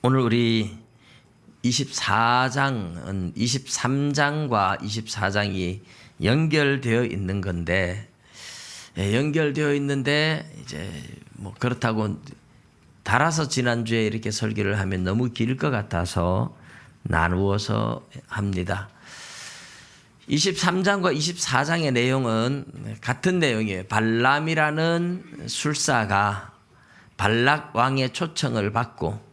오늘 우리 24장은 23장과 24장이 연결되어 있는 건데, 연결되어 있는데 이제 뭐 그렇다고 달아서 지난주에 이렇게 설교를 하면 너무 길 것 같아서 나누어서 합니다. 23장과 24장의 내용은 같은 내용이에요. 발람이라는 술사가 발락 왕의 초청을 받고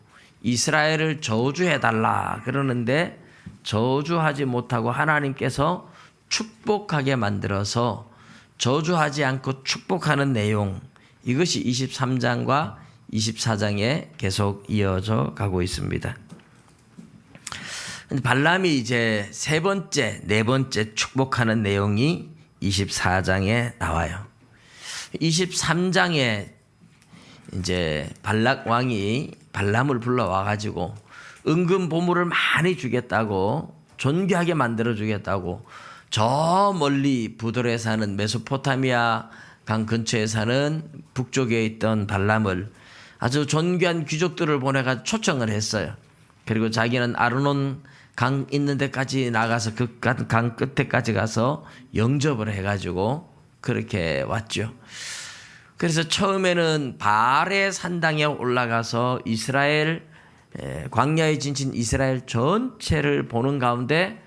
이스라엘을 저주해달라 그러는데 저주하지 못하고 하나님께서 축복하게 만들어서 저주하지 않고 축복하는 내용, 이것이 23장과 24장에 계속 이어져 가고 있습니다. 발람이 이제 세 번째, 네 번째 축복하는 내용이 24장에 나와요. 23장에 이제 발락 왕이 발람을 불러와 가지고 은금 보물을 많이 주겠다고, 존귀하게 만들어 주겠다고 저 멀리 부돌에 사는 메소포타미아 강 근처에 사는 북쪽에 있던 발람을 아주 존귀한 귀족들을 보내가 초청을 했어요. 그리고 자기는 아르논 강 있는 데까지 나가서 그 강 끝에까지 가서 영접을 해가지고 그렇게 왔죠. 그래서 처음에는 바알의 산당에 올라가서 이스라엘, 광야에 지친 이스라엘 전체를 보는 가운데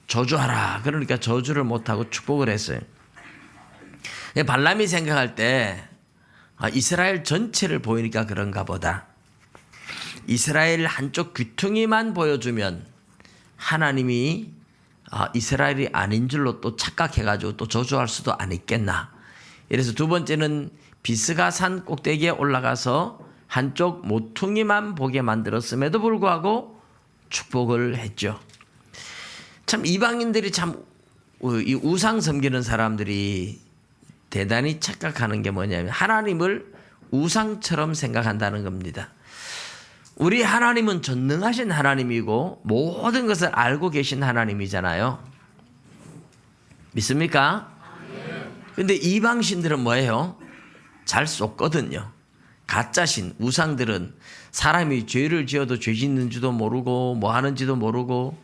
저주하라. 그러니까 저주를 못하고 축복을 했어요. 발람이 생각할 때 이스라엘 전체를 보이니까 그런가 보다. 이스라엘 한쪽 귀퉁이만 보여주면 하나님이 이스라엘이 아닌 줄로 또 착각해가지고 또 저주할 수도 안 있겠나. 그래서 두 번째는 비스가산 꼭대기에 올라가서 한쪽 모퉁이만 보게 만들었음에도 불구하고 축복을 했죠. 참 이방인들이 참 이 우상 섬기는 사람들이 대단히 착각하는 게 뭐냐면 하나님을 우상처럼 생각한다는 겁니다. 우리 하나님은 전능하신 하나님이고 모든 것을 알고 계신 하나님이잖아요. 믿습니까? 근데 이방신들은 뭐예요? 잘 속거든요. 가짜신 우상들은 사람이 죄를 지어도 죄 짓는지도 모르고 뭐 하는지도 모르고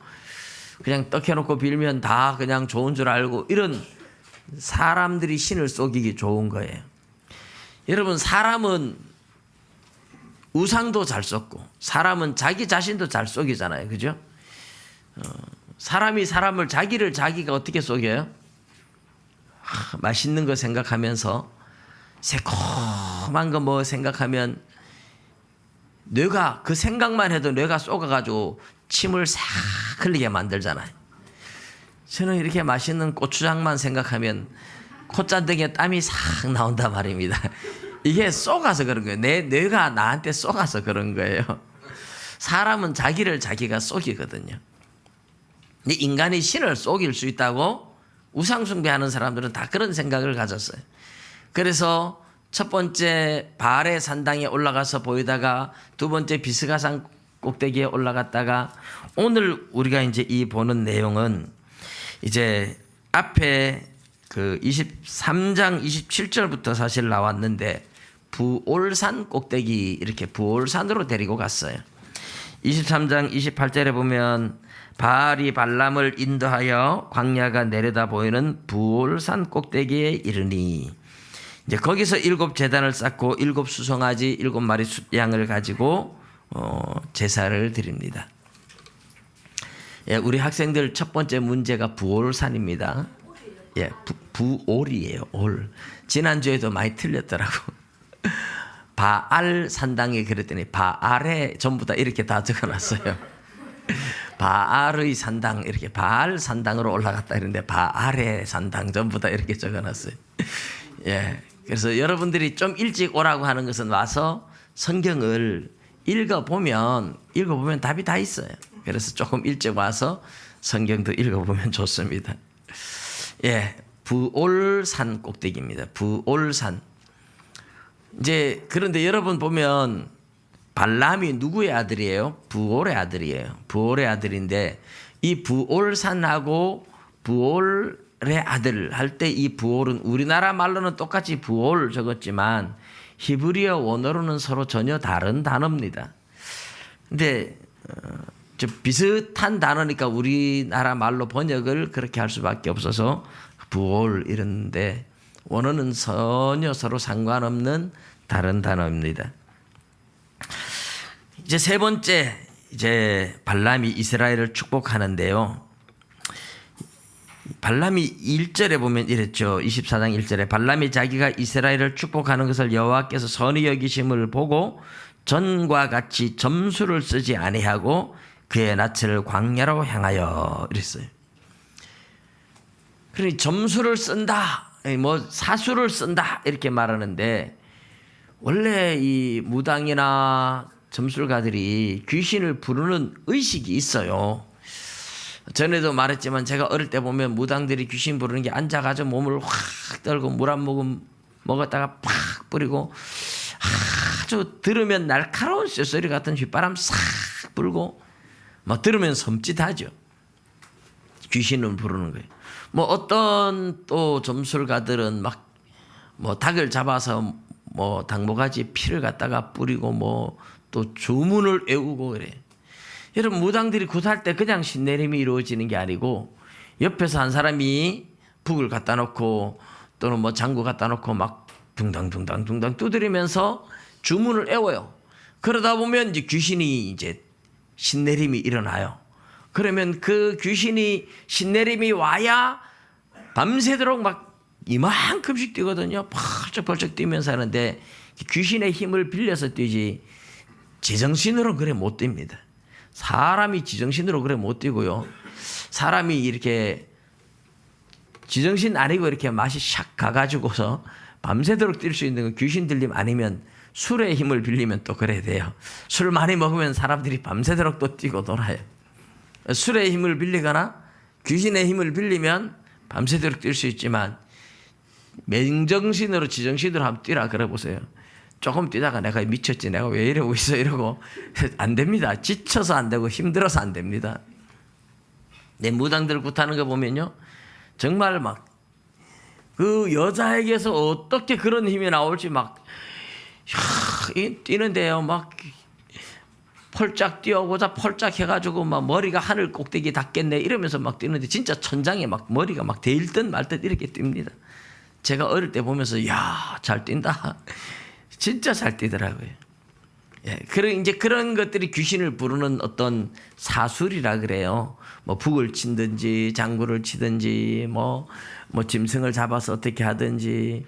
그냥 떡해놓고 빌면 다 그냥 좋은 줄 알고, 이런 사람들이 신을 속이기 좋은 거예요. 여러분, 사람은 우상도 잘 속고 사람은 자기 자신도 잘 속이잖아요. 그죠? 사람이 사람을, 자기를 자기가 어떻게 속여요? 맛있는 거 생각하면서 새콤한 거 뭐 생각하면 뇌가, 그 생각만 해도 뇌가 쏘가가지고 침을 싹 흘리게 만들잖아요. 저는 이렇게 맛있는 고추장만 생각하면 콧잔등에 땀이 싹 나온단 말입니다. 이게 쏘가서 그런 거예요. 내 뇌가 나한테 쏘가서 그런 거예요. 사람은 자기를 자기가 속이거든요. 근데 인간이 신을 속일 수 있다고 우상숭배하는 사람들은 다 그런 생각을 가졌어요. 그래서 첫 번째 바알의 산당에 올라가서 보이다가 두 번째 비스가산 꼭대기에 올라갔다가 오늘 우리가 이제 이 보는 내용은 이제 앞에 그 23장 27절부터 사실 나왔는데 부올산 꼭대기, 이렇게 부올산으로 데리고 갔어요. 23장 28절에 보면 바알이 발람을 인도하여 광야가 내려다 보이는 부올산 꼭대기에 이르니, 이제 거기서 7 제단을 쌓고 7 수송아지 7마리 숫양을 가지고 제사를 드립니다. 예, 우리 학생들 첫 번째 문제가 부올산입니다. 예, 부올이에요. 올. 지난주에도 많이 틀렸더라고. 바알 산당에 그랬더니 바알에 전부 다 이렇게 다 적어놨어요. 바알의 산당, 이렇게 바알 산당으로 올라갔다 이랬는데 바알의 산당 전부 다 이렇게 적어놨어요. 예, 그래서 여러분들이 좀 일찍 오라고 하는 것은 와서 성경을 읽어보면 답이 다 있어요. 그래서 조금 일찍 와서 성경도 읽어보면 좋습니다. 예, 부올산 꼭대기입니다. 부올산. 이제 그런데 여러분 보면 발람이 누구의 아들이에요? 부올의 아들이에요. 부올의 아들인데 이 부올산하고 부올의 아들 할 때 이 부올은 우리나라 말로는 똑같이 부올 적었지만 히브리어 원어로는 서로 전혀 다른 단어입니다. 근데 좀 비슷한 단어니까 우리나라 말로 번역을 그렇게 할 수밖에 없어서 부올 이러는데 원어는 전혀 서로 상관없는 다른 단어입니다. 이제 세 번째, 이제 발람이 이스라엘을 축복하는데요. 발람이 1절에 보면 이랬죠. 24장 1절에 발람이 자기가 이스라엘을 축복하는 것을 여호와께서 선히 여기심을 보고 전과 같이 점수를 쓰지 아니하고 그의 낯을 광야로 향하여 이랬어요. 그러니 점수를 쓴다, 뭐 사수를 쓴다 이렇게 말하는데 원래 이 무당이나 점술가들이 귀신을 부르는 의식이 있어요. 전에도 말했지만 제가 어릴 때 보면 무당들이 귀신 부르는 게 앉아가지고 몸을 확 떨고 물 한 모금 먹었다가 팍 뿌리고 아주 들으면 날카로운 쇳소리 같은 휘바람 싹 불고 막 들으면 섬찟하죠. 귀신을 부르는 거예요. 뭐 어떤 또 점술가들은 막 뭐 닭을 잡아서 뭐 닭모가지에 피를 갖다가 뿌리고 뭐 또 주문을 외우고 그래. 여러분 무당들이 굿할 때 그냥 신내림이 이루어지는 게 아니고 옆에서 한 사람이 북을 갖다 놓고 또는 뭐 장구 갖다 놓고 막 둥당둥당둥당 두드리면서 주문을 외워요. 그러다 보면 이제 귀신이 이제 신내림이 일어나요. 그러면 그 귀신이 신내림이 와야 밤새도록 막 이만큼씩 뛰거든요. 펄쩍펄쩍 뛰면서 하는데 귀신의 힘을 빌려서 뛰지 제정신으로 그래 못 뜁니다. 사람이 지정신으로 그래 못 뛰고요. 사람이 이렇게 지정신 아니고 이렇게 맛이 샥 가가지고서 밤새도록 뛸 수 있는 건 귀신 들림 아니면 술의 힘을 빌리면 또 그래야 돼요. 술 많이 먹으면 사람들이 밤새도록 또 뛰고 놀아요. 술의 힘을 빌리거나 귀신의 힘을 빌리면 밤새도록 뛸 수 있지만 맨정신으로 지정신으로 한번 뛰라 그래 보세요. 조금 뛰다가 내가 미쳤지 내가 왜 이러고 있어 이러고 안 됩니다. 지쳐서 안 되고 힘들어서 안 됩니다. 내 무당들 굿하는 거 보면요 정말 막 그 여자에게서 어떻게 그런 힘이 나올지 막 뛰는데요 막 펄짝 뛰어보자 펄짝 해가지고 막 머리가 하늘 꼭대기 닿겠네 이러면서 막 뛰는데 진짜 천장에 막 머리가 막 데일 듯 말 듯 이렇게 뜁니다. 제가 어릴 때 보면서 야, 잘 뛴다. 진짜 잘 뛰더라고요. 예, 이제 그런 것들이 귀신을 부르는 어떤 사술이라 그래요. 뭐 북을 친든지 장구를 치든지 뭐 짐승을 잡아서 어떻게 하든지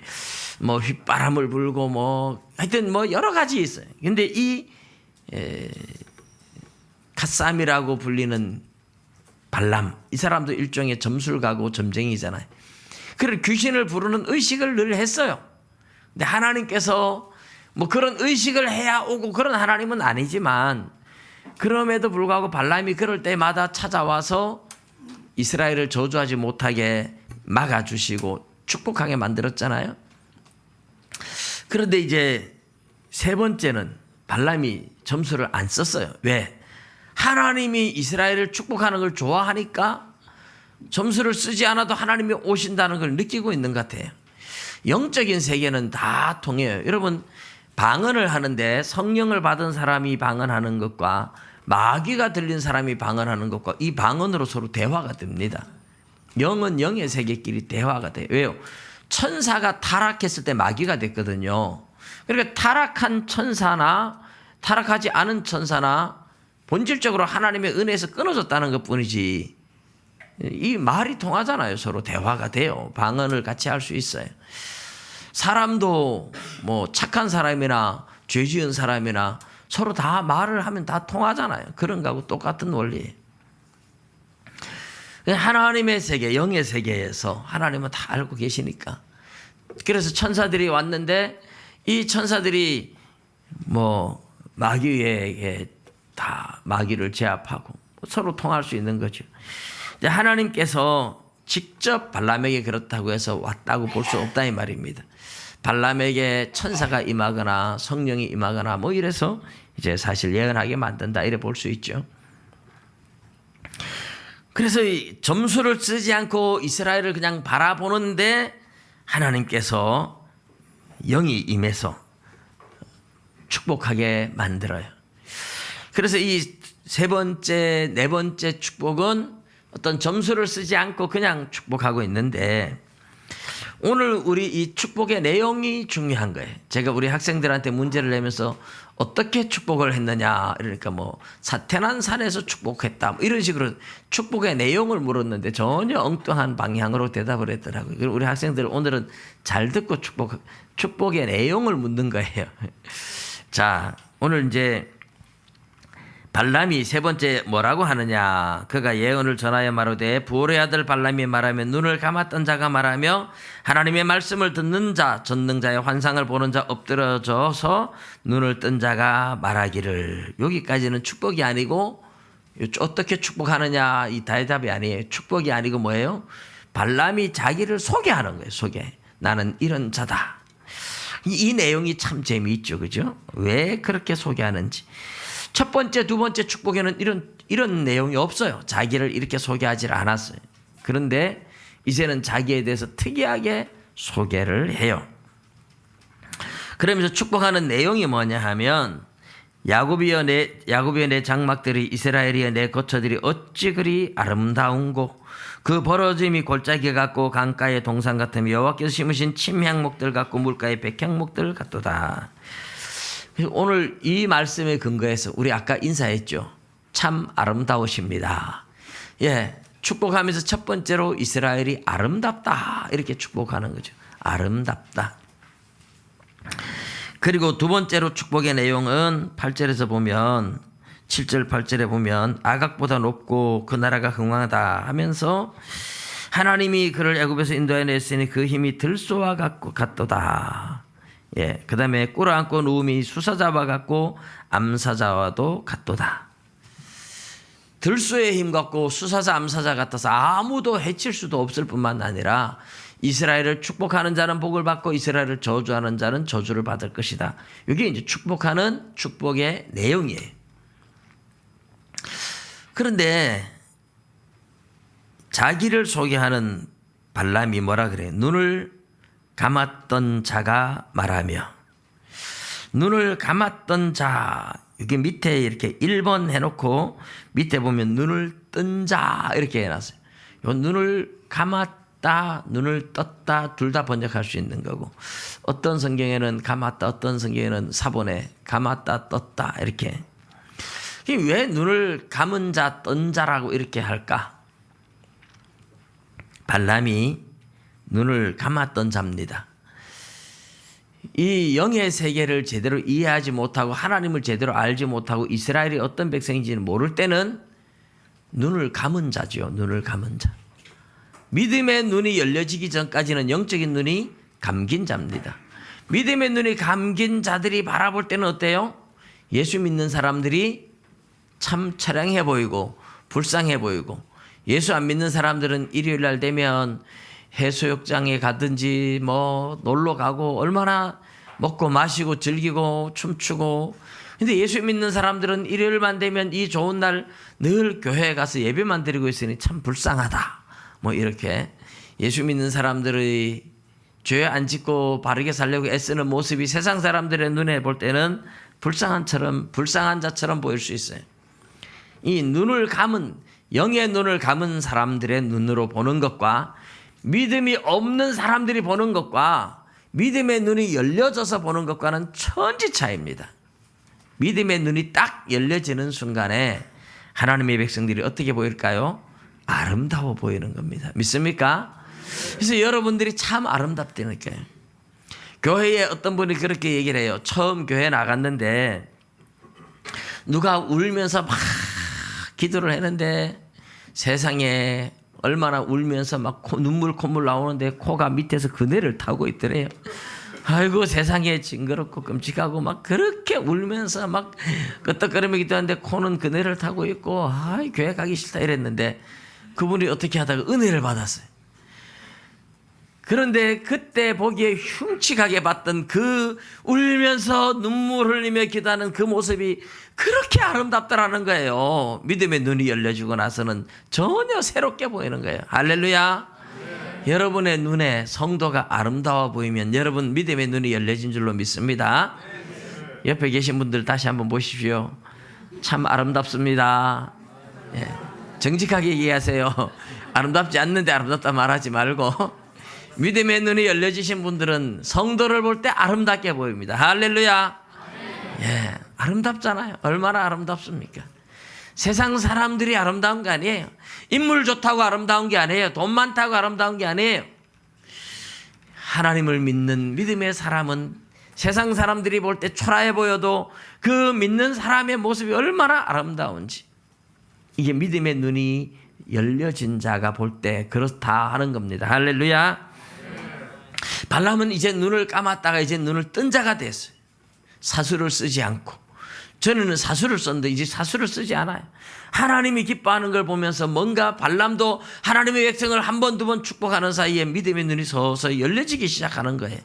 뭐 휘바람을 불고 뭐 하여튼 뭐 여러 가지 있어요. 근데 이 카쌈이라고 불리는 발람 이 사람도 일종의 점술가고 점쟁이잖아요. 그런 귀신을 부르는 의식을 늘 했어요. 근데 하나님께서 뭐 그런 의식을 해야 오고 그런 하나님은 아니지만 그럼에도 불구하고 발람이 그럴 때마다 찾아와서 이스라엘을 저주하지 못하게 막아주시고 축복하게 만들었잖아요. 그런데 이제 세 번째는 발람이 점수를 안 썼어요. 왜? 하나님이 이스라엘을 축복하는 걸 좋아하니까 점수를 쓰지 않아도 하나님이 오신다는 걸 느끼고 있는 것 같아요. 영적인 세계는 다 통해요. 여러분 방언을 하는데 성령을 받은 사람이 방언하는 것과 마귀가 들린 사람이 방언하는 것과 이 방언으로 서로 대화가 됩니다. 영은 영의 세계끼리 대화가 돼요. 왜요? 천사가 타락했을 때 마귀가 됐거든요. 그러니까 타락한 천사나 타락하지 않은 천사나 본질적으로 하나님의 은혜에서 끊어졌다는 것뿐이지 이 말이 통하잖아요. 서로 대화가 돼요. 방언을 같이 할 수 있어요. 사람도 뭐 착한 사람이나 죄 지은 사람이나 서로 다 말을 하면 다 통하잖아요. 그런 거하고 똑같은 원리예요. 하나님의 세계, 영의 세계에서 하나님은 다 알고 계시니까. 그래서 천사들이 왔는데 이 천사들이 뭐 마귀에게 다 마귀를 제압하고 서로 통할 수 있는 거죠. 하나님께서 직접 발람에게 그렇다고 해서 왔다고 볼 수 없다 이 말입니다. 발람에게 천사가 임하거나 성령이 임하거나 뭐 이래서 이제 사실 예언하게 만든다 이래 볼 수 있죠. 그래서 이 점수를 쓰지 않고 이스라엘을 그냥 바라보는데 하나님께서 영이 임해서 축복하게 만들어요. 그래서 이 세 번째, 네 번째 축복은 어떤 점수를 쓰지 않고 그냥 축복하고 있는데, 오늘 우리 이 축복의 내용이 중요한 거예요. 제가 우리 학생들한테 문제를 내면서 어떻게 축복을 했느냐, 그러니까 뭐 사태난 산에서 축복했다, 뭐 이런 식으로 축복의 내용을 물었는데 전혀 엉뚱한 방향으로 대답을 했더라고요. 우리 학생들 오늘은 잘 듣고 축복의 내용을 묻는 거예요. 자, 오늘 이제 발람이 세 번째 뭐라고 하느냐. 그가 예언을 전하여 말하되 부올의 아들 발람이 말하며 눈을 감았던 자가 말하며 하나님의 말씀을 듣는 자, 전능자의 환상을 보는 자, 엎드려져서 눈을 뜬 자가 말하기를. 여기까지는 축복이 아니고, 어떻게 축복하느냐 이 대답이 아니에요. 축복이 아니고 뭐예요? 발람이 자기를 소개하는 거예요. 소개. 나는 이런 자다. 이 내용이 참 재미있죠. 그죠? 왜 그렇게 소개하는지. 첫 번째, 두 번째 축복에는 이런 내용이 없어요. 자기를 이렇게 소개하지 않았어요. 그런데 이제는 자기에 대해서 특이하게 소개를 해요. 그러면서 축복하는 내용이 뭐냐 하면, 야곱이여 내 장막들이, 이스라엘이여 내 거처들이 어찌 그리 아름다운고, 그 벌어짐이 골짜기 같고 강가의 동산 같으며 여호와께서 심으신 침향목들 같고 물가의 백향목들 같도다. 오늘 이 말씀에 근거해서 우리 아까 인사했죠. 참 아름다우십니다. 예, 축복하면서 첫 번째로 이스라엘이 아름답다 이렇게 축복하는 거죠. 아름답다. 그리고 두 번째로 축복의 내용은 8절에서 보면, 7절 8절에 보면 아각보다 높고 그 나라가 흥왕하다 하면서 하나님이 그를 애굽에서 인도해냈으니 그 힘이 들소와 같도다. 예, 그 다음에 꿇어앉고 누움이 수사자와 같고 암사자와도 같도다. 들소의 힘 같고 수사자 암사자 같아서 아무도 해칠 수도 없을 뿐만 아니라 이스라엘을 축복하는 자는 복을 받고 이스라엘을 저주하는 자는 저주를 받을 것이다. 이게 이제 축복하는 축복의 내용이에요. 그런데 자기를 소개하는 발람이 뭐라 그래요? 눈을 감았던 자가 말하며. 눈을 감았던 자, 여기 밑에 이렇게 1번 해놓고 밑에 보면 눈을 뜬 자 이렇게 해놨어요. 요 눈을 감았다, 눈을 떴다 둘 다 번역할 수 있는 거고, 어떤 성경에는 감았다, 어떤 성경에는 사본에 감았다, 떴다 이렇게. 왜 눈을 감은 자, 뜬 자라고 이렇게 할까? 발람이 눈을 감았던 자입니다. 이 영의 세계를 제대로 이해하지 못하고 하나님을 제대로 알지 못하고 이스라엘이 어떤 백성인지는 모를 때는 눈을 감은 자죠. 눈을 감은 자. 믿음의 눈이 열려지기 전까지는 영적인 눈이 감긴 자입니다. 믿음의 눈이 감긴 자들이 바라볼 때는 어때요? 예수 믿는 사람들이 참 처량해 보이고 불쌍해 보이고, 예수 안 믿는 사람들은 일요일 날 되면 해수욕장에 가든지 뭐 놀러 가고 얼마나 먹고 마시고 즐기고 춤추고, 근데 예수 믿는 사람들은 일요일만 되면 이 좋은 날 늘 교회에 가서 예배만 드리고 있으니 참 불쌍하다. 뭐 이렇게 예수 믿는 사람들의 죄 안 짓고 바르게 살려고 애쓰는 모습이 세상 사람들의 눈에 볼 때는 불쌍한 자처럼 보일 수 있어요. 이 눈을 감은, 영의 눈을 감은 사람들의 눈으로 보는 것과 믿음이 없는 사람들이 보는 것과 믿음의 눈이 열려져서 보는 것과는 천지 차이입니다. 믿음의 눈이 딱 열려지는 순간에 하나님의 백성들이 어떻게 보일까요? 아름다워 보이는 겁니다. 믿습니까? 그래서 여러분들이 참 아름답다니까요. 교회에 어떤 분이 그렇게 얘기를 해요. 처음 교회 나갔는데 누가 울면서 막 기도를 했는데 세상에 얼마나 울면서 막 콧물 나오는데 코가 밑에서 그네를 타고 있더래요. 아이고 세상에 징그럽고 끔찍하고 막 그렇게 울면서 막 끄떡거리며 기도하는데 코는 그네를 타고 있고, 아이 교회 가기 싫다 이랬는데 그분이 어떻게 하다가 은혜를 받았어요. 그런데 그때 보기에 흉측하게 봤던 그 울면서 눈물 흘리며 기도하는 그 모습이 그렇게 아름답다라는 거예요. 믿음의 눈이 열려지고 나서는 전혀 새롭게 보이는 거예요. 할렐루야. 여러분의 눈에 성도가 아름다워 보이면 여러분 믿음의 눈이 열려진 줄로 믿습니다. 옆에 계신 분들 다시 한번 보십시오. 참 아름답습니다. 예. 정직하게 얘기하세요. 아름답지 않는데 아름답다 말하지 말고. 믿음의 눈이 열려지신 분들은 성도를 볼 때 아름답게 보입니다. 할렐루야. 예, 아름답잖아요. 얼마나 아름답습니까? 세상 사람들이 아름다운 게 아니에요. 인물 좋다고 아름다운 게 아니에요. 돈 많다고 아름다운 게 아니에요. 하나님을 믿는 믿음의 사람은 세상 사람들이 볼 때 초라해 보여도 그 믿는 사람의 모습이 얼마나 아름다운지, 이게 믿음의 눈이 열려진 자가 볼 때 그렇다 하는 겁니다. 할렐루야. 발람은 이제 눈을 감았다가 이제 눈을 뜬 자가 됐어요. 사수를 쓰지 않고. 전에는 사수를 썼는데 이제 사수를 쓰지 않아요. 하나님이 기뻐하는 걸 보면서 뭔가 발람도 하나님의 백성을 한 번, 두 번 축복하는 사이에 믿음의 눈이 서서히 열려지기 시작하는 거예요.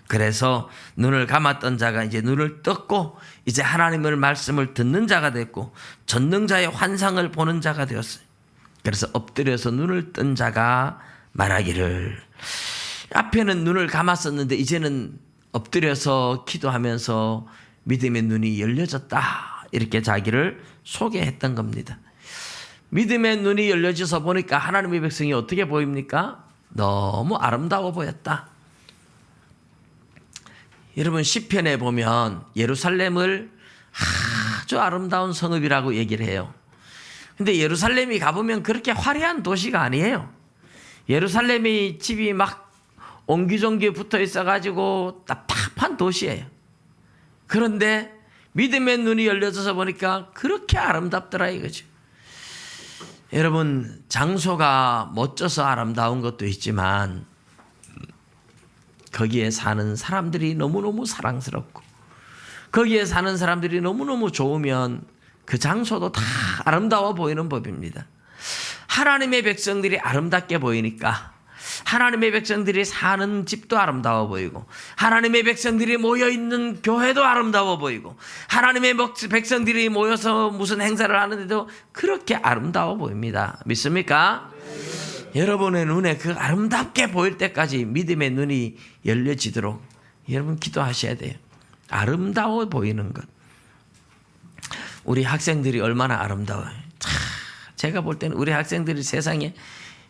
그래서 눈을 감았던 자가 이제 눈을 떴고 이제 하나님의 말씀을 듣는 자가 됐고 전능자의 환상을 보는 자가 되었어요. 그래서 엎드려서 눈을 뜬 자가 말하기를, 앞에는 눈을 감았었는데 이제는 엎드려서 기도하면서 믿음의 눈이 열려졌다, 이렇게 자기를 소개했던 겁니다. 믿음의 눈이 열려져서 보니까 하나님의 백성이 어떻게 보입니까? 너무 아름다워 보였다. 여러분, 시편에 보면 예루살렘을 아주 아름다운 성읍이라고 얘기를 해요. 근데 예루살렘이 가보면 그렇게 화려한 도시가 아니에요. 예루살렘이 집이 막 옹기종기 붙어 있어가지고 답답한 도시예요. 그런데 믿음의 눈이 열려져서 보니까 그렇게 아름답더라 이거죠. 여러분, 장소가 멋져서 아름다운 것도 있지만 거기에 사는 사람들이 너무너무 사랑스럽고 거기에 사는 사람들이 너무너무 좋으면 그 장소도 다 아름다워 보이는 법입니다. 하나님의 백성들이 아름답게 보이니까 하나님의 백성들이 사는 집도 아름다워 보이고 하나님의 백성들이 모여있는 교회도 아름다워 보이고 하나님의 백성들이 모여서 무슨 행사를 하는데도 그렇게 아름다워 보입니다. 믿습니까? 여러분의 눈에 그 아름답게 보일 때까지 믿음의 눈이 열려지도록 여러분 기도하셔야 돼요. 아름다워 보이는 것. 우리 학생들이 얼마나 아름다워요. 제가 볼 때는 우리 학생들이 세상에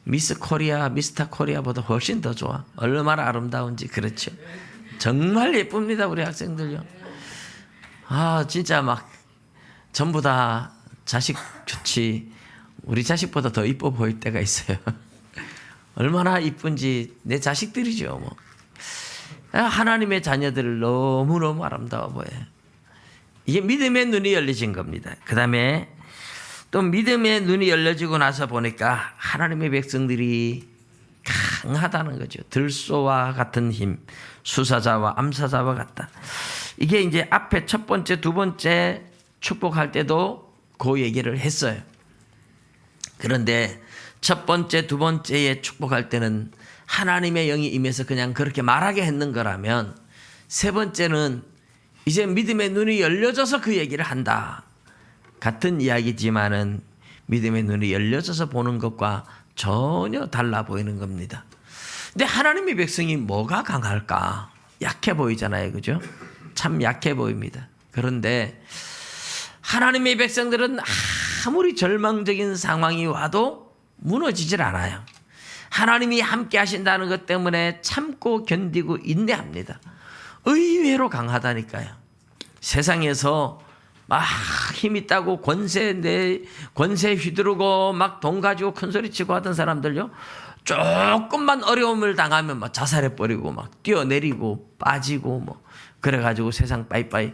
미스 코리아, 미스터 코리아보다 훨씬 더 좋아. 얼마나 아름다운지. 그렇죠. 정말 예쁩니다, 우리 학생들요. 아, 진짜 막 전부 다 자식 좋지. 우리 자식보다 더 이뻐 보일 때가 있어요. 얼마나 이쁜지 내 자식들이죠. 뭐. 하나님의 자녀들을 너무너무 아름다워 보여요. 이게 믿음의 눈이 열려진 겁니다. 그 다음에 또 믿음의 눈이 열려지고 나서 보니까 하나님의 백성들이 강하다는 거죠. 들소와 같은 힘, 수사자와 암사자와 같다. 이게 이제 앞에 첫 번째, 두 번째 축복할 때도 그 얘기를 했어요. 그런데 첫 번째, 두 번째에 축복할 때는 하나님의 영이 임해서 그냥 그렇게 말하게 했는 거라면, 세 번째는 이제 믿음의 눈이 열려져서 그 얘기를 한다. 같은 이야기지만은 믿음의 눈이 열려져서 보는 것과 전혀 달라 보이는 겁니다. 근데 하나님의 백성이 뭐가 강할까? 약해 보이잖아요. 그죠? 참 약해 보입니다. 그런데 하나님의 백성들은 아무리 절망적인 상황이 와도 무너지질 않아요. 하나님이 함께 하신다는 것 때문에 참고 견디고 인내합니다. 의외로 강하다니까요. 세상에서 막 힘 있다고 권세 휘두르고 막 돈 가지고 큰 소리 치고 하던 사람들요, 조금만 어려움을 당하면 막 자살해버리고 막 뛰어내리고 빠지고 뭐 그래가지고 세상 빠이빠이.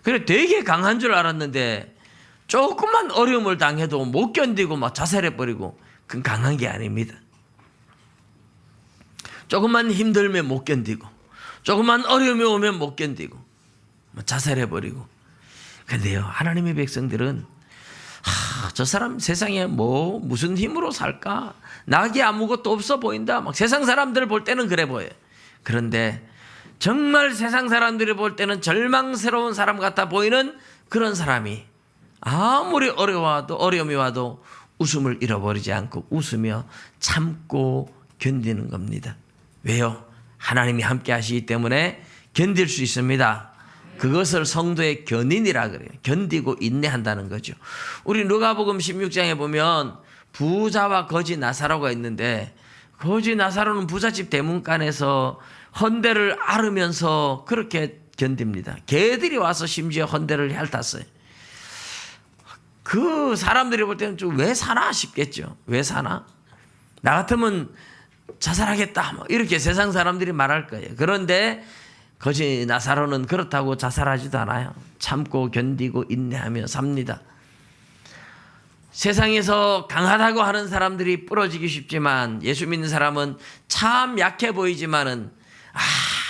그래 되게 강한 줄 알았는데 조금만 어려움을 당해도 못 견디고 막 자살해버리고, 그건 강한 게 아닙니다. 조금만 힘들면 못 견디고, 조금만 어려움이 오면 못 견디고 자살해버리고. 그런데요, 하나님의 백성들은 저 사람 세상에 뭐 무슨 힘으로 살까? 나에게 아무것도 없어 보인다. 막 세상 사람들 볼 때는 그래 보여요. 그런데 정말 세상 사람들이 볼 때는 절망스러운 사람 같아 보이는 그런 사람이 아무리 어려움이 와도 웃음을 잃어버리지 않고 웃으며 참고 견디는 겁니다. 왜요? 하나님이 함께 하시기 때문에 견딜 수 있습니다. 그것을 성도의 견인이라 그래요. 견디고 인내한다는 거죠. 우리 누가복음 16장에 보면 부자와 거지 나사로가 있는데 거지 나사로는 부잣집 대문간에서 헌대를 앓으면서 그렇게 견딥니다. 개들이 와서 심지어 헌대를 핥았어요. 그 사람들이 볼 때는 좀 왜 사나 싶겠죠. 왜 사나? 나 같으면 자살하겠다. 뭐 이렇게 세상 사람들이 말할 거예요. 그런데 거지 나사로는 그렇다고 자살하지도 않아요. 참고 견디고 인내하며 삽니다. 세상에서 강하다고 하는 사람들이 부러지기 쉽지만 예수 믿는 사람은 참 약해 보이지만은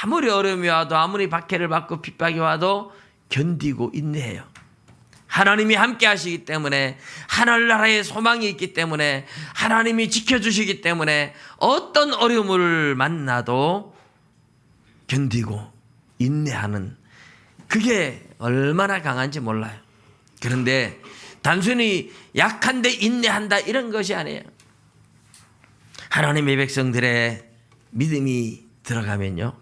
아무리 어려움이 와도 아무리 박해를 받고 핍박이 와도 견디고 인내해요. 하나님이 함께 하시기 때문에 하늘나라에 소망이 있기 때문에 하나님이 지켜주시기 때문에 어떤 어려움을 만나도 견디고 인내하는 그게 얼마나 강한지 몰라요. 그런데 단순히 약한데 인내한다 이런 것이 아니에요. 하나님의 백성들의 믿음이 들어가면요.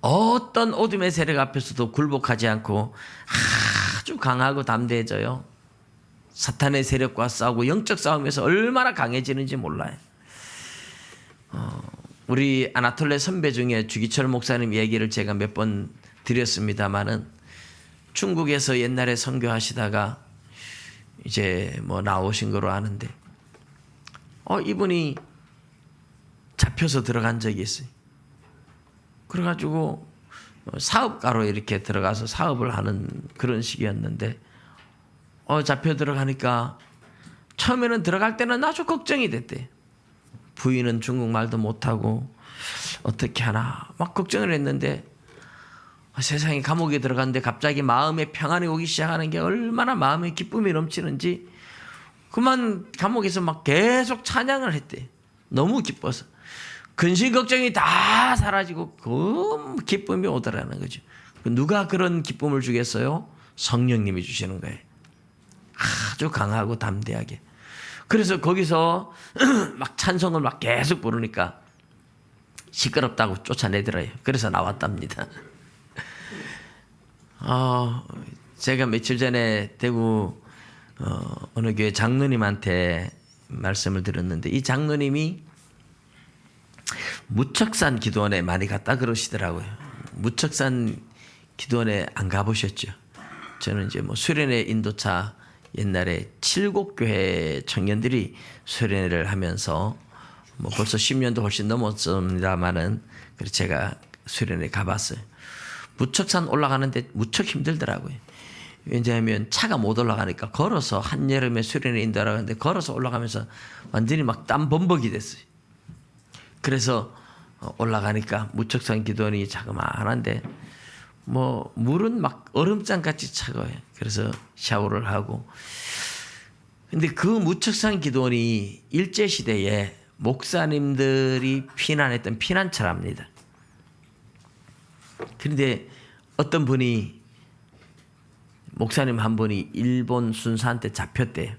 어떤 어둠의 세력 앞에서도 굴복하지 않고 아주 강하고 담대해져요. 사탄의 세력과 싸우고 영적 싸움에서 얼마나 강해지는지 몰라요. 우리 아나톨레 선배 중에 주기철 목사님 얘기를 제가 몇 번 드렸습니다마는 중국에서 옛날에 선교하시다가 이제 뭐 나오신 거로 아는데 이분이 잡혀서 들어간 적이 있어요. 그래가지고 사업가로 이렇게 들어가서 사업을 하는 그런 시기였는데 잡혀 들어가니까 처음에는 들어갈 때는 아주 걱정이 됐대. 부인은 중국말도 못하고 어떻게 하나 막 걱정을 했는데 세상에 감옥에 들어갔는데 갑자기 마음에 평안이 오기 시작하는 게 얼마나 마음에 기쁨이 넘치는지 그만 감옥에서 막 계속 찬양을 했대. 너무 기뻐서. 근심 걱정이 다 사라지고 그 기쁨이 오더라는 거죠. 누가 그런 기쁨을 주겠어요? 성령님이 주시는 거예요. 아주 강하고 담대하게. 그래서 거기서 막 찬송을 막 계속 부르니까 시끄럽다고 쫓아내더래요. 그래서 나왔답니다. 제가 며칠 전에 대구 어느 교회 장로님한테 말씀을 드렸는데 이 장로님이 무척산 기도원에 많이 갔다 그러시더라고요. 무척산 기도원에 안 가보셨죠? 저는 이제 뭐 수련회 인도차 옛날에 칠곡교회 청년들이 수련회를 하면서 뭐 벌써 10년도 훨씬 넘었습니다만은 그래서 제가 수련회 가봤어요. 무척산 올라가는데 무척 힘들더라고요. 왜냐하면 차가 못 올라가니까 걸어서 한여름에 수련회 인도하러 가는데 걸어서 올라가면서 완전히 막 땀 범벅이 됐어요. 그래서 올라가니까 무척산 기도원이 자그마한데 뭐 물은 막 얼음장같이 차가워요. 그래서 샤워를 하고 근데 그 무척산 기도원이 일제시대에 목사님들이 피난했던 피난처랍니다. 그런데 어떤 분이 목사님 한 분이 일본 순사한테 잡혔대요.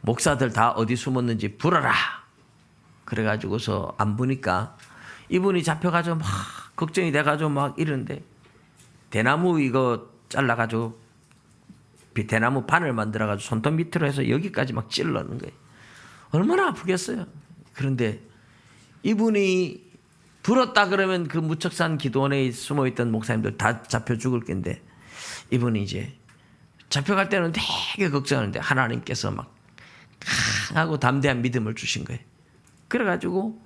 목사들 다 어디 숨었는지 불어라. 그래가지고서 안 보니까 이분이 잡혀가지고 막 걱정이 돼가지고 막 이러는데 대나무 이거 잘라가지고 대나무 바늘 만들어가지고 손톱 밑으로 해서 여기까지 막 찔러는 거예요. 얼마나 아프겠어요. 그런데 이분이 불었다 그러면 그 무척산 기도원에 숨어있던 목사님들 다 잡혀 죽을 텐데 이분이 이제 잡혀갈 때는 되게 걱정하는데 하나님께서 막 강하고 담대한 믿음을 주신 거예요. 그래가지고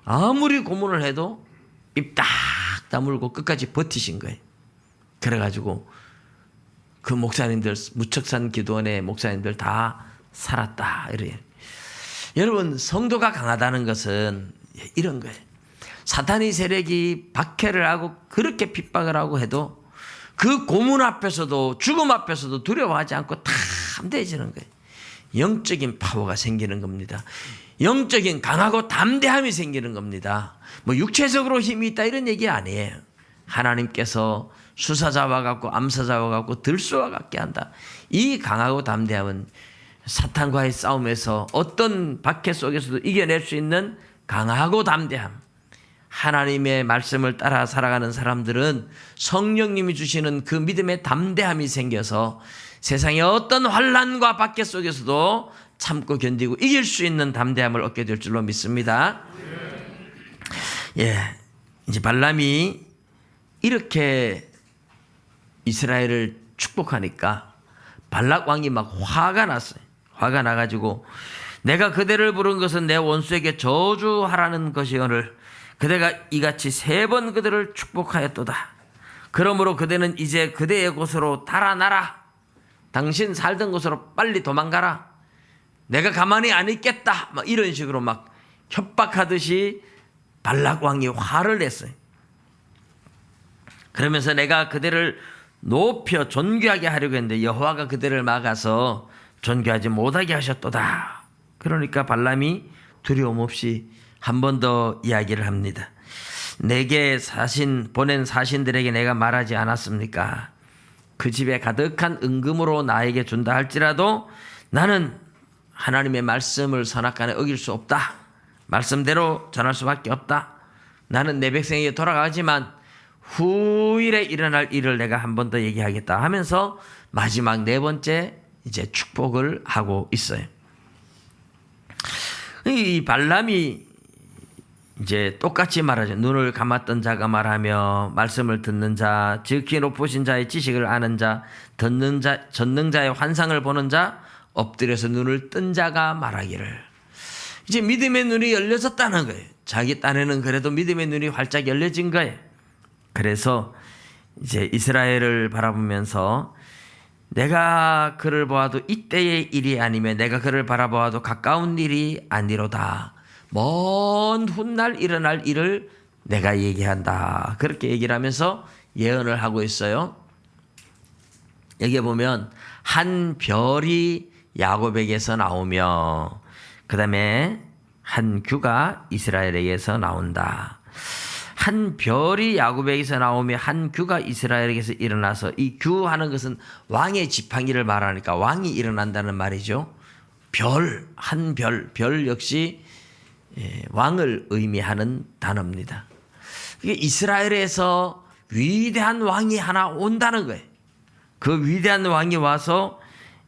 아무리 고문을 해도 입 딱 다물고 끝까지 버티신 거예요. 그래가지고 그 목사님들 무척산 기도원의 목사님들 다 살았다 이래요. 여러분 성도가 강하다는 것은 이런 거예요. 사탄의 세력이 박해를 하고 그렇게 핍박을 하고 해도 그 고문 앞에서도 죽음 앞에서도 두려워하지 않고 담대해지는 거예요. 영적인 파워가 생기는 겁니다. 영적인 강하고 담대함이 생기는 겁니다. 뭐 육체적으로 힘이 있다 이런 얘기 아니에요. 하나님께서 수사자와 같고 암사자와 같고 들소와 같게 한다. 이 강하고 담대함은 사탄과의 싸움에서 어떤 박해 속에서도 이겨낼 수 있는 강하고 담대함. 하나님의 말씀을 따라 살아가는 사람들은 성령님이 주시는 그 믿음의 담대함이 생겨서 세상의 어떤 환난과 박해 속에서도 참고 견디고 이길 수 있는 담대함을 얻게 될 줄로 믿습니다. 이제 발람이 이렇게 이스라엘을 축복하니까 발락 왕이 막 화가 났어요. 화가 나가지고 내가 그대를 부른 것은 내 원수에게 저주하라는 것이오늘 그대가 이같이 3번 그들을 축복하였도다. 그러므로 그대는 이제 그대의 곳으로 달아나라. 당신 살던 곳으로 빨리 도망가라. 내가 가만히 안 있겠다. 막 이런 식으로 막 협박하듯이 발락 왕이 화를 냈어요. 그러면서 내가 그대를 높여 존귀하게 하려고 했는데 여호와가 그대를 막아서 존귀하지 못하게 하셨도다. 그러니까 발람이 두려움 없이 한 번 더 이야기를 합니다. 내게 보낸 사신들에게 내가 말하지 않았습니까? 그 집에 가득한 은금으로 나에게 준다 할지라도 나는 하나님의 말씀을 선악간에 어길 수 없다. 말씀대로 전할 수밖에 없다. 나는 내 백성에게 돌아가지만 후일에 일어날 일을 내가 한 번 더 얘기하겠다 하면서 마지막 4번째 이제 축복을 하고 있어요. 이 발람이 이제 똑같이 말하죠. 눈을 감았던 자가 말하며 말씀을 듣는 자, 지극히 높으신 자의 지식을 아는 자, 전능자의 환상을 보는 자, 엎드려서 눈을 뜬 자가 말하기를. 이제 믿음의 눈이 열려졌다는 거예요. 자기 딴에는 그래도 믿음의 눈이 활짝 열려진 거예요. 그래서 이제 이스라엘을 바라보면서 내가 그를 보아도 이때의 일이 아니면 내가 그를 바라보아도 가까운 일이 아니로다. 먼 훗날 일어날 일을 내가 얘기한다. 그렇게 얘기를 하면서 예언을 하고 있어요. 여기에 보면 한 별이 야곱에게서 나오며 그 다음에 한 규가 이스라엘에게서 나온다. 한 별이 야곱에게서 나오며 한 규가 이스라엘에게서 일어나서 이 규하는 것은 왕의 지팡이를 말하니까 왕이 일어난다는 말이죠. 한 별 역시 왕을 의미하는 단어입니다. 이게 이스라엘에서 위대한 왕이 하나 온다는 거예요. 그 위대한 왕이 와서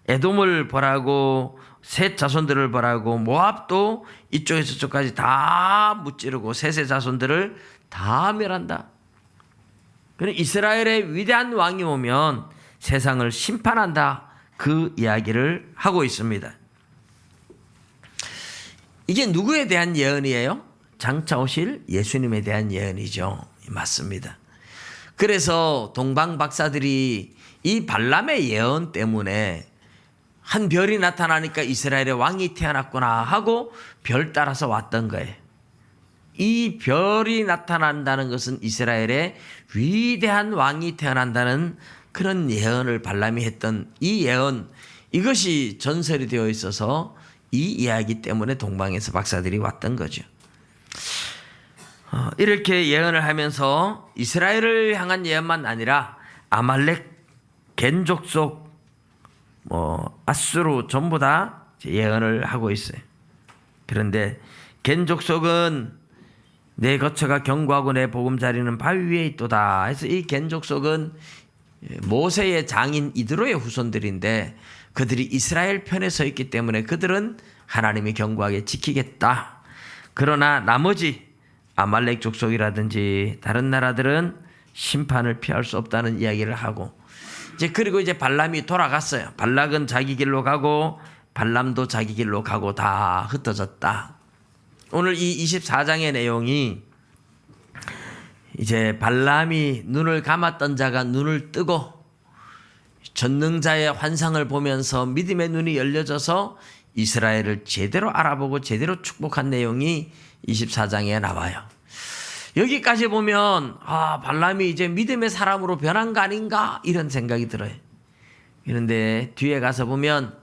에돔을 벌하고 셋 자손들을 벌하고 모압도 이쪽에서 저쪽까지 다 무찌르고 셋의 자손들을 다 멸한다. 그러니까 이스라엘의 위대한 왕이 오면 세상을 심판한다. 그 이야기를 하고 있습니다. 이게 누구에 대한 예언이에요? 장차 오실 예수님에 대한 예언이죠. 맞습니다. 그래서 동방 박사들이 이 발람의 예언 때문에 한 별이 나타나니까 이스라엘의 왕이 태어났구나 하고 별 따라서 왔던 거예요. 이 별이 나타난다는 것은 이스라엘의 위대한 왕이 태어난다는 그런 예언을 발람이 했던 이 예언, 이것이 전설이 되어 있어서 이 이야기 때문에 동방에서 박사들이 왔던 거죠. 이렇게 예언을 하면서 이스라엘을 향한 예언만 아니라 아말렉, 겐 족속, 아수르 전부 다 예언을 하고 있어요. 그런데 겐 족속은 내 거처가 견고하고 내 보금자리는 바위 위에 있도다. 그래서 이 겐 족속은 모세의 장인 이드로의 후손들인데 그들이 이스라엘 편에 서 있기 때문에 그들은 하나님이 견고하게 지키겠다. 그러나 나머지 아말렉 족속이라든지 다른 나라들은 심판을 피할 수 없다는 이야기를 하고 그리고 이제 발람이 돌아갔어요. 발락은 자기 길로 가고 발람도 자기 길로 가고 다 흩어졌다. 오늘 이 24장의 내용이 이제 발람이 눈을 감았던 자가 눈을 뜨고 전능자의 환상을 보면서 믿음의 눈이 열려져서 이스라엘을 제대로 알아보고 제대로 축복한 내용이 24장에 나와요. 여기까지 보면 발람이 이제 믿음의 사람으로 변한 거 아닌가 이런 생각이 들어요. 그런데 뒤에 가서 보면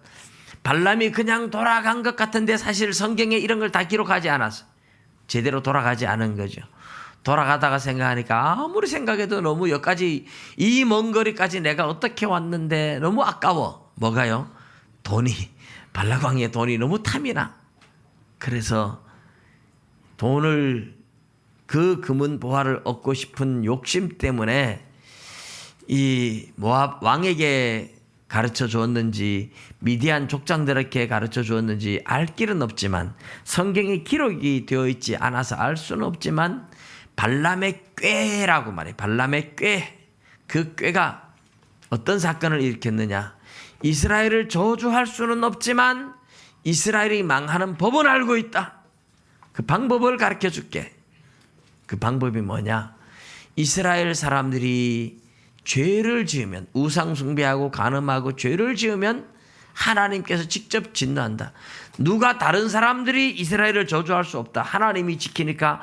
발람이 그냥 돌아간 것 같은데 사실 성경에 이런 걸 다 기록하지 않았어요. 제대로 돌아가지 않은 거죠. 돌아가다가 생각하니까 아무리 생각해도 너무 여기까지 이 먼 거리까지 내가 어떻게 왔는데 너무 아까워. 뭐가요? 돈이. 발락왕의 돈이 너무 탐이 나. 그래서 돈을 그 금은 보화를 얻고 싶은 욕심 때문에 이 모압 왕에게 가르쳐 주었는지 미디안 족장들에게 가르쳐 주었는지 알 길은 없지만, 성경에 기록이 되어 있지 않아서 알 수는 없지만, 발람의 꾀라고 말해. 발람의 꾀. 그 꾀가 어떤 사건을 일으켰느냐. 이스라엘을 저주할 수는 없지만 이스라엘이 망하는 법은 알고 있다. 그 방법을 가르쳐 줄게. 그 방법이 뭐냐. 이스라엘 사람들이 죄를 지으면, 우상 숭배하고 간음하고 죄를 지으면 하나님께서 직접 진노한다. 누가 다른 사람들이 이스라엘을 저주할 수 없다. 하나님이 지키니까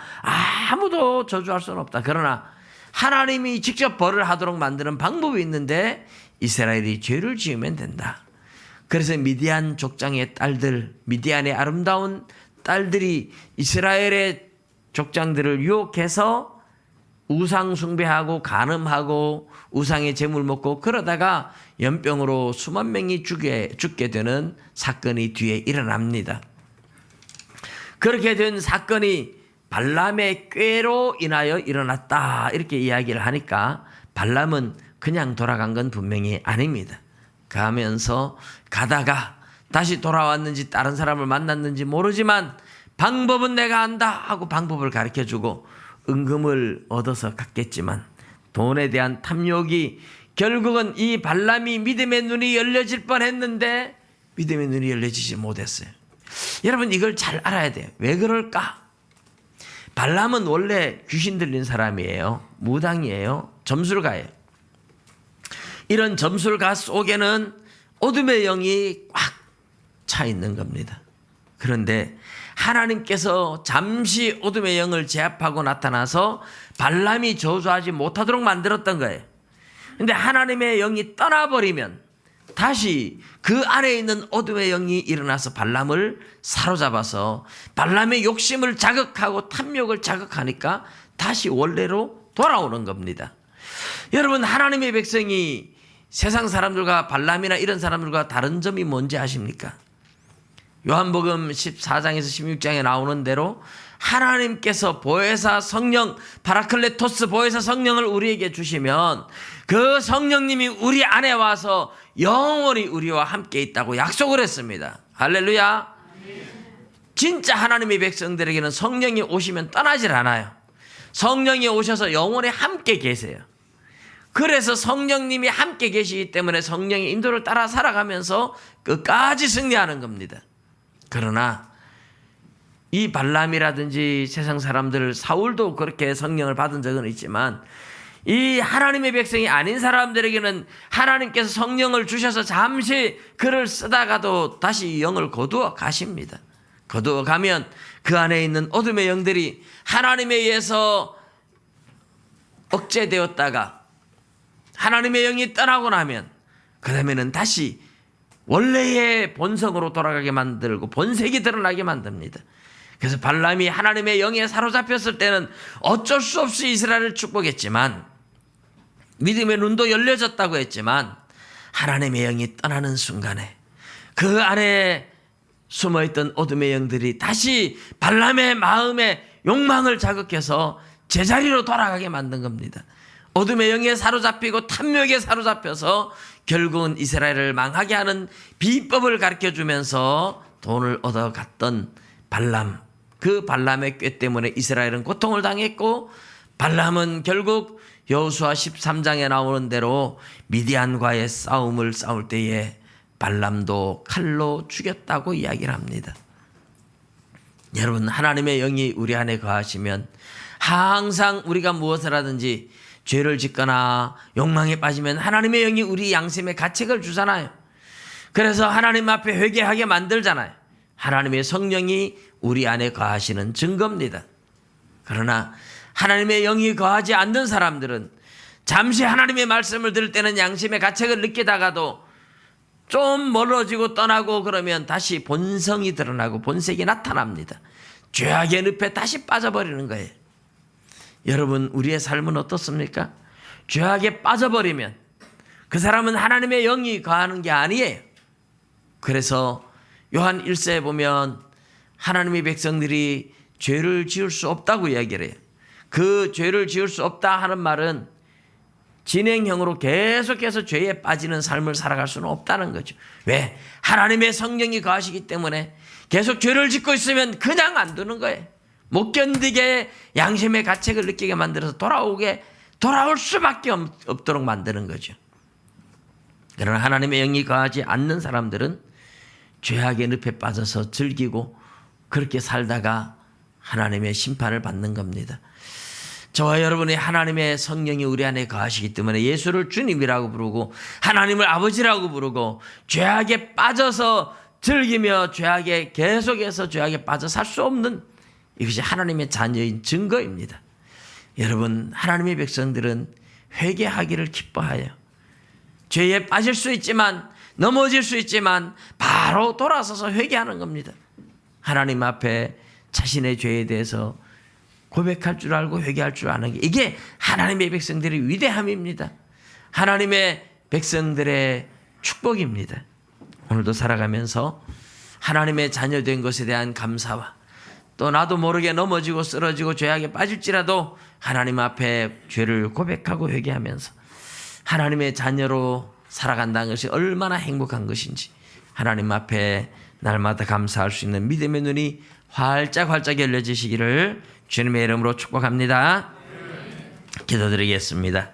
아무도 저주할 수는 없다. 그러나 하나님이 직접 벌을 하도록 만드는 방법이 있는데 이스라엘이 죄를 지으면 된다. 그래서 미디안 족장의 딸들, 미디안의 아름다운 딸들이 이스라엘의 족장들을 유혹해서 우상 숭배하고 간음하고 우상의 재물 먹고 그러다가 연병으로 수만 명이 죽게 되는 사건이 뒤에 일어납니다. 그렇게 된 사건이 발람의 꾀로 인하여 일어났다, 이렇게 이야기를 하니까 발람은 그냥 돌아간 건 분명히 아닙니다. 가면서 가다가 다시 돌아왔는지 다른 사람을 만났는지 모르지만 방법은 내가 안다 하고 방법을 가르쳐주고 은금을 얻어서 갔겠지만 돈에 대한 탐욕이 결국은 이 발람이 믿음의 눈이 열려질 뻔했는데 믿음의 눈이 열려지지 못했어요. 여러분, 이걸 잘 알아야 돼요. 왜 그럴까? 발람은 원래 귀신 들린 사람이에요. 무당이에요. 점술가예요. 이런 점술가 속에는 어둠의 영이 꽉 차 있는 겁니다. 그런데 하나님께서 잠시 어둠의 영을 제압하고 나타나서 발람이 저주하지 못하도록 만들었던 거예요. 그런데 하나님의 영이 떠나버리면 다시 그 안에 있는 어둠의 영이 일어나서 발람을 사로잡아서 발람의 욕심을 자극하고 탐욕을 자극하니까 다시 원래로 돌아오는 겁니다. 여러분, 하나님의 백성이 세상 사람들과 발람이나 이런 사람들과 다른 점이 뭔지 아십니까? 요한복음 14장에서 16장에 나오는 대로 하나님께서 보혜사 성령, 파라클레토스 보혜사 성령을 우리에게 주시면 그 성령님이 우리 안에 와서 영원히 우리와 함께 있다고 약속을 했습니다. 할렐루야. 진짜 하나님의 백성들에게는 성령이 오시면 떠나질 않아요. 성령이 오셔서 영원히 함께 계세요. 그래서 성령님이 함께 계시기 때문에 성령의 인도를 따라 살아가면서 끝까지 승리하는 겁니다. 그러나 이 발람이라든지 세상 사람들, 사울도 그렇게 성령을 받은 적은 있지만 이 하나님의 백성이 아닌 사람들에게는 하나님께서 성령을 주셔서 잠시 글을 쓰다가도 다시 영을 거두어 가십니다. 거두어 가면 그 안에 있는 어둠의 영들이 하나님에 의해서 억제되었다가 하나님의 영이 떠나고 나면 그 다음에는 다시 원래의 본성으로 돌아가게 만들고 본색이 드러나게 만듭니다. 그래서 발람이 하나님의 영에 사로잡혔을 때는 어쩔 수 없이 이스라엘을 축복했지만 믿음의 눈도 열려졌다고 했지만 하나님의 영이 떠나는 순간에 그 안에 숨어있던 어둠의 영들이 다시 발람의 마음에 욕망을 자극해서 제자리로 돌아가게 만든 겁니다. 어둠의 영에 사로잡히고 탐욕에 사로잡혀서 결국은 이스라엘을 망하게 하는 비법을 가르쳐주면서 돈을 얻어갔던 발람, 그 발람의 꾀 때문에 이스라엘은 고통을 당했고 발람은 결국 여호수아 13장에 나오는 대로 미디안과의 싸움을 싸울 때에 발람도 칼로 죽였다고 이야기를 합니다. 여러분, 하나님의 영이 우리 안에 거하시면 항상 우리가 무엇을 하든지 죄를 짓거나 욕망에 빠지면 하나님의 영이 우리 양심에 가책을 주잖아요. 그래서 하나님 앞에 회개하게 만들잖아요. 하나님의 성령이 우리 안에 거하시는 증거입니다. 그러나 하나님의 영이 거하지 않는 사람들은 잠시 하나님의 말씀을 들을 때는 양심의 가책을 느끼다가도 좀 멀어지고 떠나고 그러면 다시 본성이 드러나고 본색이 나타납니다. 죄악의 늪에 다시 빠져버리는 거예요. 여러분, 우리의 삶은 어떻습니까? 죄악에 빠져버리면 그 사람은 하나님의 영이 거하는 게 아니에요. 그래서 요한 1세에 보면 하나님의 백성들이 죄를 지을 수 없다고 이야기를 해요. 그 죄를 지을 수 없다 하는 말은 진행형으로 계속해서 죄에 빠지는 삶을 살아갈 수는 없다는 거죠. 왜? 하나님의 성령이 거하시기 때문에 계속 죄를 짓고 있으면 그냥 안 두는 거예요. 못 견디게 양심의 가책을 느끼게 만들어서 돌아올 수밖에 없도록 만드는 거죠. 그러나 하나님의 영이 거하지 않는 사람들은 죄악의 늪에 빠져서 즐기고 그렇게 살다가 하나님의 심판을 받는 겁니다. 저와 여러분이 하나님의 성령이 우리 안에 거하시기 때문에 예수를 주님이라고 부르고 하나님을 아버지라고 부르고 죄악에 빠져서 즐기며 죄악에 계속해서 죄악에 빠져 살 수 없는 이것이 하나님의 자녀인 증거입니다. 여러분, 하나님의 백성들은 회개하기를 기뻐하여 죄에 빠질 수 있지만 넘어질 수 있지만 바로 돌아서서 회개하는 겁니다. 하나님 앞에 자신의 죄에 대해서 고백할 줄 알고 회개할 줄 아는 게 이게 하나님의 백성들의 위대함입니다. 하나님의 백성들의 축복입니다. 오늘도 살아가면서 하나님의 자녀된 것에 대한 감사와 또 나도 모르게 넘어지고 쓰러지고 죄악에 빠질지라도 하나님 앞에 죄를 고백하고 회개하면서 하나님의 자녀로 살아간다는 것이 얼마나 행복한 것인지 하나님 앞에 날마다 감사할 수 있는 믿음의 눈이 활짝활짝 열려지시기를 주님의 이름으로 축복합니다. 기도드리겠습니다.